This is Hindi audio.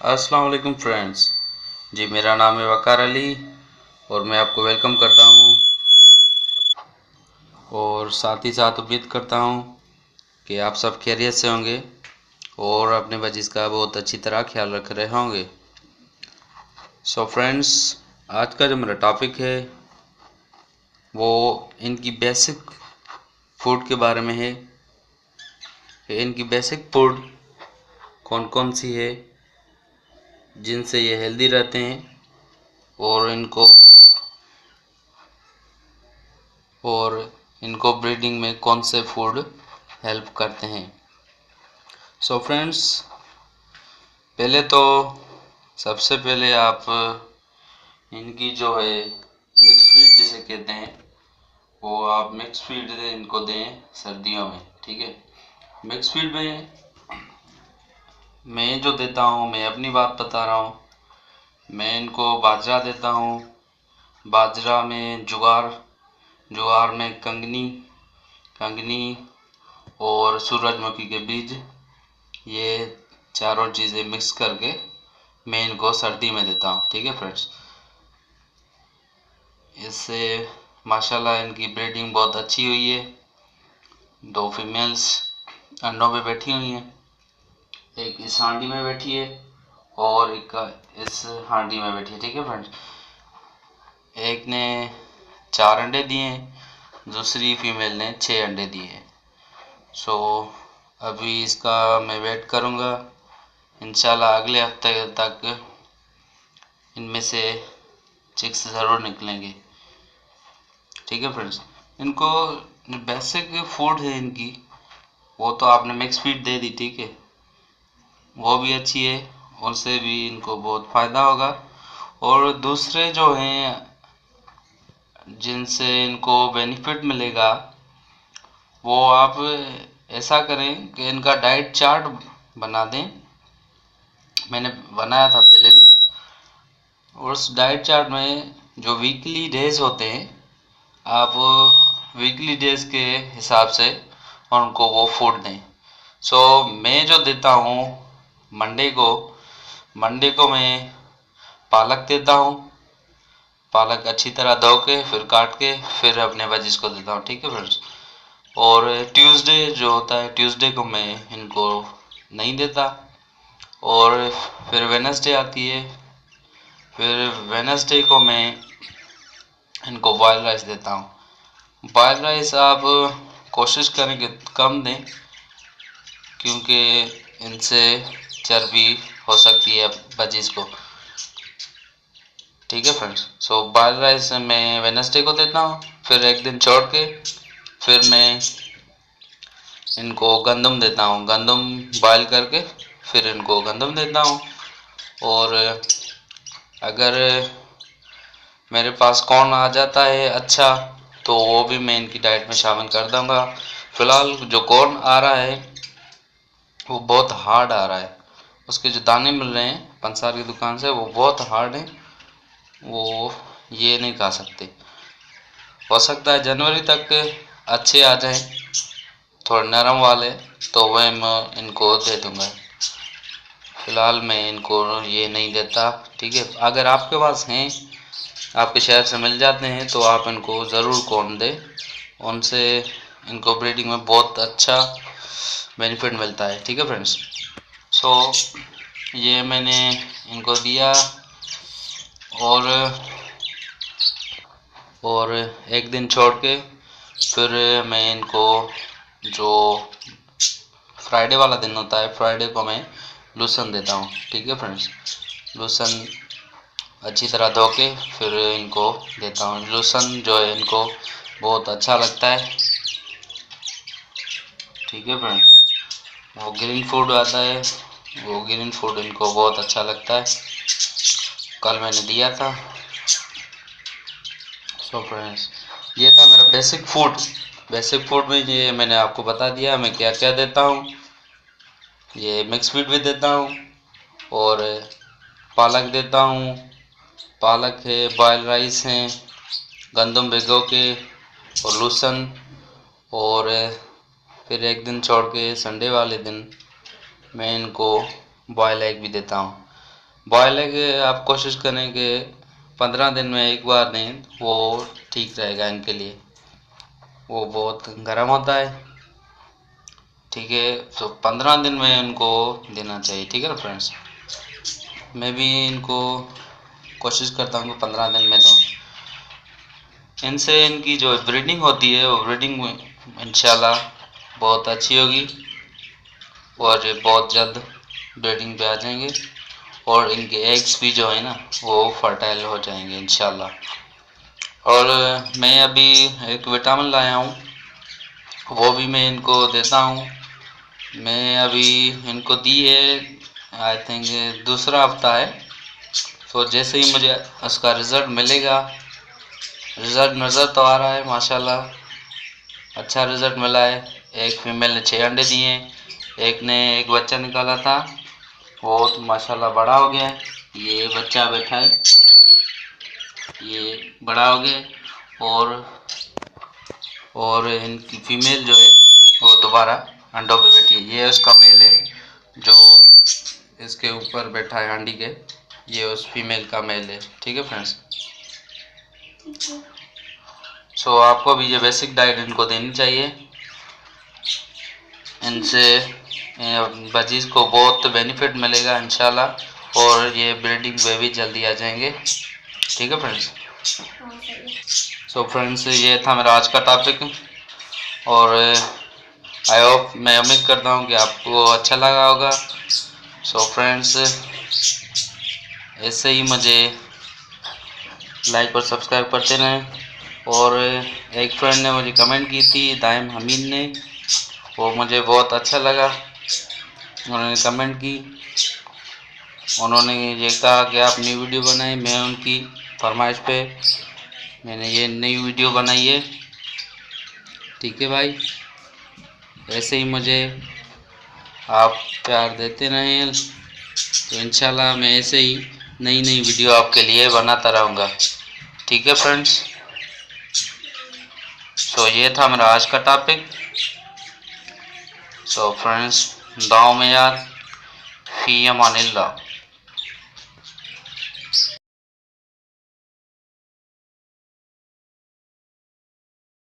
अस्सलाम वालेकुम फ्रेंड्स। जी, मेरा नाम है वकार अली और मैं आपको वेलकम करता हूँ और साथ ही साथ उम्मीद करता हूँ कि आप सब खैरियत से होंगे और अपने बजीज़ का बहुत अच्छी तरह ख्याल रख रहे होंगे। सो फ्रेंड्स, आज का जो मेरा टॉपिक है वो इनकी बेसिक फूड के बारे में है कि इनकी बेसिक फूड कौन कौन सी है जिनसे ये हेल्दी रहते हैं और इनको ब्रीडिंग में कौन से फूड हेल्प करते हैं। सो फ्रेंड्स, पहले तो सबसे पहले आप इनकी जो है मिक्स फीड जिसे कहते हैं वो आप मिक्स फीड इनको दें सर्दियों में। ठीक है, मिक्स फीड में मैं जो देता हूँ, मैं अपनी बात बता रहा हूँ, मैं इनको बाजरा देता हूँ। बाजरा में जुगार, जुगार में कंगनी, कंगनी और सूरजमुखी के बीज, ये चारों चीज़ें मिक्स करके मैं इनको सर्दी में देता हूँ। ठीक है फ्रेंड्स, इससे माशाल्लाह इनकी ब्रीडिंग बहुत अच्छी हुई है। 2 फीमेल्स अंडों पे बैठी हुई हैं, एक इस हांडी में बैठी है और एक इस हांडी में बैठी है। ठीक है फ्रेंड्स, एक ने 4 अंडे दिए हैं, दूसरी फीमेल ने 6 अंडे दिए हैं। सो अभी इसका मैं वेट करूँगा, इंशाल्लाह अगले हफ्ते तक इनमें से चिक्स ज़रूर निकलेंगे। ठीक है फ्रेंड्स, इनको बेसिक फूड है इनकी, वो तो आपने मिक्स फीड दे दी, ठीक है, वो भी अच्छी है, उनसे भी इनको बहुत फ़ायदा होगा। और दूसरे जो हैं जिनसे इनको बेनिफिट मिलेगा, वो आप ऐसा करें कि इनका डाइट चार्ट बना दें। मैंने बनाया था पहले भी, और उस डाइट चार्ट में जो वीकली डेज होते हैं, आप वीकली डेज के हिसाब से उनको वो फूड दें। सो मैं जो देता हूँ मंडे को मैं पालक देता हूँ। पालक अच्छी तरह धो के फिर काट के फिर अपने बजीज को देता हूँ। ठीक है फ्रेंड्स, और ट्यूसडे जो होता है, ट्यूसडे को मैं इनको नहीं देता। और फिर वेडनेसडे आती है, फिर वेडनेसडे को मैं इनको बॉयल राइस देता हूँ। बॉयल राइस आप कोशिश करें कि कम दें, क्योंकि इनसे चर्बी हो सकती है बजीज को। ठीक है फ्रेंड्स, सो बॉयल राइस मैं वेडनेसडे को देता हूँ, फिर एक दिन छोड़ के फिर मैं इनको गंदम देता हूँ। गंदम बॉयल करके फिर इनको गंदम देता हूँ। और अगर मेरे पास कॉर्न आ जाता है अच्छा, तो वो भी मैं इनकी डाइट में शामिल कर दूँगा। फ़िलहाल जो कॉर्न आ रहा है वो बहुत हार्ड आ रहा है, उसके जो दाने मिल रहे हैं पंसार की दुकान से वो बहुत हार्ड हैं, वो ये नहीं खा सकते। हो सकता है जनवरी तक अच्छे आ जाएं, थोड़े नरम वाले, तो वह मैं इनको दे दूँगा। फ़िलहाल मैं इनको ये नहीं देता। ठीक है, अगर आपके पास हैं, आपके शहर से मिल जाते हैं, तो आप इनको ज़रूर कॉर्न दें, उनसे इनको ब्रीडिंग में बहुत अच्छा बेनिफिट मिलता है। ठीक है फ्रेंड्स, सो ये मैंने इनको दिया। और एक दिन छोड़ के फिर मैं इनको जो फ्राइडे वाला दिन होता है, फ्राइडे को मैं लूसन देता हूँ। ठीक है फ्रेंड्स, लूसन अच्छी तरह धो के फिर इनको देता हूँ। लूसन जो है इनको बहुत अच्छा लगता है। ठीक है फ्रेंड, वो ग्रीन फूड आता है, वो ग्रीन फूड इनको बहुत अच्छा लगता है, कल मैंने दिया था। सो फ्रेंड्स, ये था मेरा बेसिक फूड। बेसिक फूड में ये मैंने आपको बता दिया मैं क्या क्या देता हूँ। ये मिक्स फीड भी देता हूँ और पालक देता हूँ, पालक है, बॉयल राइस हैं, गंदम भिगो के, और लूसन, और फिर एक दिन छोड़ के संडे वाले दिन मैं इनको बॉयल एग भी देता हूँ। बॉयल एग आप कोशिश करें कि 15 दिन में एक बार दें, वो ठीक रहेगा इनके लिए। वो बहुत गर्म होता है, ठीक है। तो 15 दिन में इनको देना चाहिए, ठीक है ना फ्रेंड्स। मैं भी इनको कोशिश करता हूँ कि 15 दिन में दूँ। इनसे इनकी जो ब्रीडिंग होती है वो ब्रीडिंग में इंशाल्लाह बहुत अच्छी होगी और ये बहुत जल्द ब्रीडिंग पे आ जाएंगे और इनके एग्स भी जो है ना वो फर्टाइल हो जाएंगे इंशाल्लाह। और मैं अभी एक विटामिन लाया हूँ, वो भी मैं इनको देता हूँ। मैं अभी इनको दी है, आई थिंक दूसरा हफ्ता है। तो जैसे ही मुझे उसका रिज़ल्ट मिलेगा, रिज़ल्ट नज़र तो आ रहा है माशाल्लाह, अच्छा रिज़ल्ट मिला है। एक फीमेल ने 6 अंडे दिए, एक ने एक बच्चा निकाला था, वो तो माशाल्लाह बड़ा हो गया है। ये बच्चा बैठा है, ये बड़ा हो गया। और इनकी फीमेल जो है वो दोबारा अंडों पे बैठी है। ये उसका मेल है जो इसके ऊपर बैठा है हांडी के, ये उस फीमेल का मेल है, ठीक है फ्रेंड्स। सो आपको भी ये बेसिक डाइट इनको देनी चाहिए। इनसे बजीज को बहुत बेनिफिट मिलेगा इंशाल्लाह और ये ब्रीडिंग पे भी जल्दी आ जाएंगे, ठीक है फ्रेंड्स। सो फ्रेंड्स ये था मेरा आज का टॉपिक और आई होप, मैं उम्मीद करता हूँ कि आपको अच्छा लगा होगा। सो फ्रेंड्स ऐसे ही मुझे लाइक और सब्सक्राइब करते रहें। और एक फ्रेंड ने मुझे कमेंट की थी, दाइम हमीद ने, वो मुझे बहुत अच्छा लगा। उन्होंने कमेंट की, उन्होंने ये कहा कि आप नई वीडियो बनाएं। मैं उनकी फरमाइश पे मैंने ये नई वीडियो बनाई है, ठीक है भाई। ऐसे ही मुझे आप प्यार देते रहें तो इंशाल्लाह मैं ऐसे ही नई नई वीडियो आपके लिए बनाता रहूँगा, ठीक है फ्रेंड्स। सो ये था मेरा आज का टॉपिक। सो फ्रेंड्स, दुआ में यार, फ़ी अमानिल्लाह।